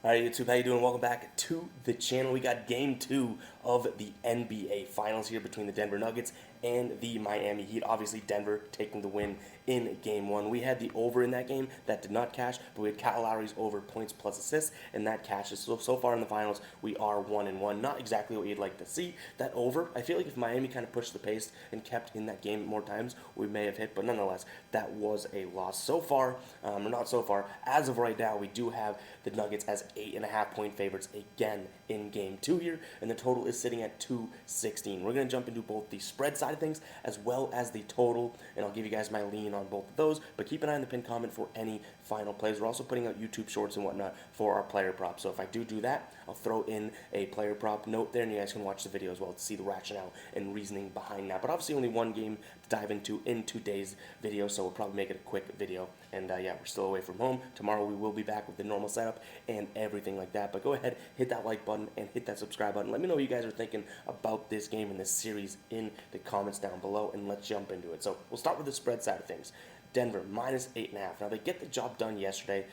Alright YouTube, how you doing? Welcome back to the channel. We got game 2 of the NBA Finals here between the Denver Nuggets and the Miami Heat. Obviously Denver taking the win in game 1. We had the over in that game that did not cash, but we had Kyle Lowry's over points plus assists, and that cashes. So far in the finals, we are 1-1. Not exactly what you'd like to see. That over, I feel like if Miami kind of pushed the pace and kept in that game more times, we may have hit, but nonetheless, that was a loss. So far, or not so far, as of right now, we do have the Nuggets as 8.5-point favorites again in game 2 here, and the total is sitting at 216. We're going to jump into both the spread side of things as well as the total, and I'll give you guys my lean on both of those, but keep an eye on the pinned comment for any final plays. We're also putting out YouTube shorts and whatnot for our player props, so if I do that, I'll throw in a player prop note there, and you guys can watch the video as well to see the rationale and reasoning behind that. But obviously only one game to dive into in today's video, so we'll probably make it a quick video, and yeah, we're still away from home. Tomorrow we will be back with the normal setup and everything like that, but go ahead, hit that like button and hit that subscribe button. Let me know what you guys are thinking about this game and this series in the comments down below, and let's jump into it. So we'll start with the spread side of things. Denver minus 8.5. Now they get the job done yesterday.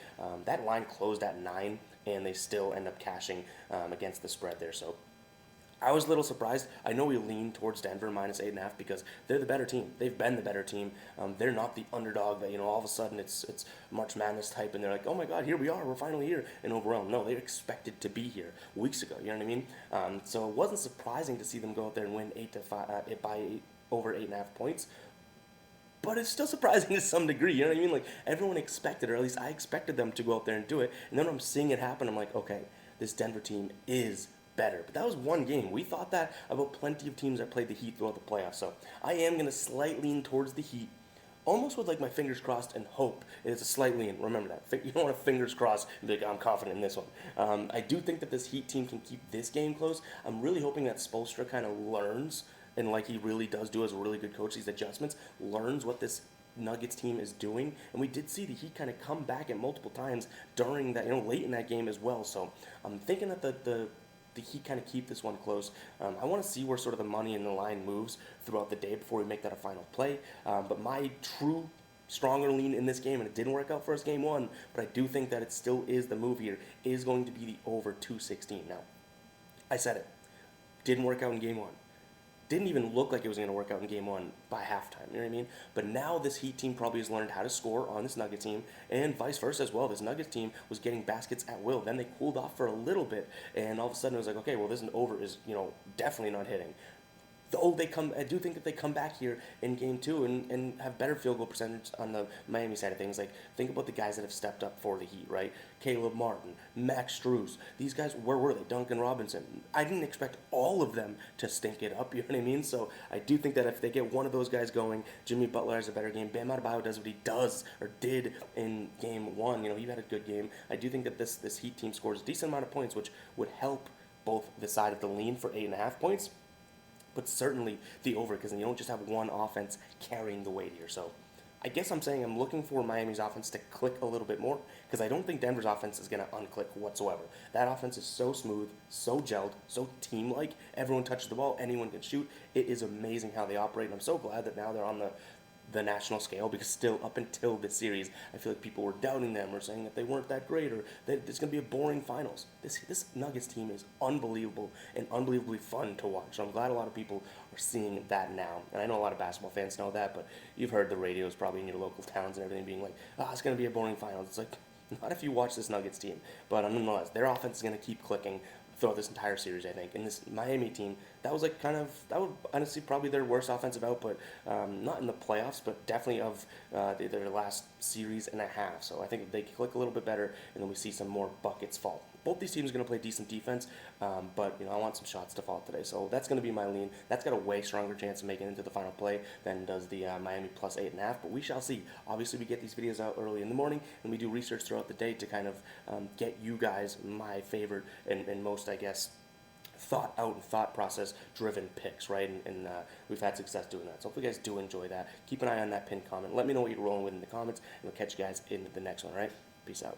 That line closed at 9, and they still end up cashing against the spread there. So I was a little surprised. I know we lean towards Denver minus 8.5 because they're the better team. They've been the better team. They're not the underdog that, all of a sudden it's March Madness type and they're like, oh my God, here we are, we're finally here and overwhelmed. No, they're expected to be here weeks ago. You know what I mean? So it wasn't surprising to see them go out there and win 8-5 by over 8.5 points. But it's still surprising to some degree, you know what I mean? Like, everyone expected, or at least I expected them to go out there and do it. And then when I'm seeing it happen, I'm like, okay, this Denver team is better. But that was one game. We thought that about plenty of teams that played the Heat throughout the playoffs. So I am going to slightly lean towards the Heat, almost with like my fingers crossed and hope it's a slight lean. Remember that. You don't want to fingers crossed and be like, I'm confident in this one. I do think that this Heat team can keep this game close. I'm really hoping that Spoelstra kind of learns, and like he really does do as a really good coach, these adjustments, learns what this Nuggets team is doing, and we did see the Heat kind of come back at multiple times during that, late in that game as well. So I'm thinking that the Heat kind of keep this one close. I want to see where sort of the money and the line moves throughout the day before we make that a final play. But my true stronger lean in this game, and it didn't work out for us game 1, but I do think that it still is the move here, is going to be the over 216. Now, I said it. Didn't work out in game 1. Didn't even look like it was going to work out in game 1 by halftime, you know what I mean? But now this Heat team probably has learned how to score on this Nuggets team, and vice versa as well. This Nuggets team was getting baskets at will. Then they cooled off for a little bit, and all of a sudden it was like, okay, well, this over is, definitely not hitting. Though I do think that they come back here in game 2 and have better field goal percentage on the Miami side of things. Like, think about the guys that have stepped up for the Heat, right? Caleb Martin, Max Strus. These guys, where were they? Duncan Robinson. I didn't expect all of them to stink it up, you know what I mean? So I do think that if they get one of those guys going, Jimmy Butler has a better game. Bam Adebayo does what he does or did in game 1. He had a good game. I do think that this Heat team scores a decent amount of points, which would help both the side of the lean for 8.5 points, but certainly the over, because then you don't just have one offense carrying the weight here. So I guess I'm saying I'm looking for Miami's offense to click a little bit more, because I don't think Denver's offense is going to unclick whatsoever. That offense is so smooth, so gelled, so team-like. Everyone touches the ball, anyone can shoot. It is amazing how they operate, and I'm so glad that now they're on the national scale, because still up until this series I feel like people were doubting them or saying that they weren't that great or that it's going to be a boring finals. This Nuggets team is unbelievable and unbelievably fun to watch. So I'm glad a lot of people are seeing that now, and I know a lot of basketball fans know that, but you've heard the radios probably in your local towns and everything being like, it's going to be a boring finals. It's like, not if you watch this Nuggets team, but nonetheless, their offense is going to keep clicking throughout this entire series, I think. And this Miami team, that was like that would honestly probably their worst offensive output, not in the playoffs, but definitely of their last series and a half. So I think if they click a little bit better, and then we see some more buckets fall. Both these teams are going to play decent defense, but I want some shots to fall today. So that's going to be my lean. That's got a way stronger chance of making it into the final play than does the Miami plus 8.5. But we shall see. Obviously, we get these videos out early in the morning, and we do research throughout the day to kind of get you guys my favorite and most, I guess, thought out and thought process driven picks, right? And we've had success doing that. So if you guys do enjoy that, keep an eye on that pinned comment. Let me know what you're rolling with in the comments, and we'll catch you guys in the next one, all right? Peace out.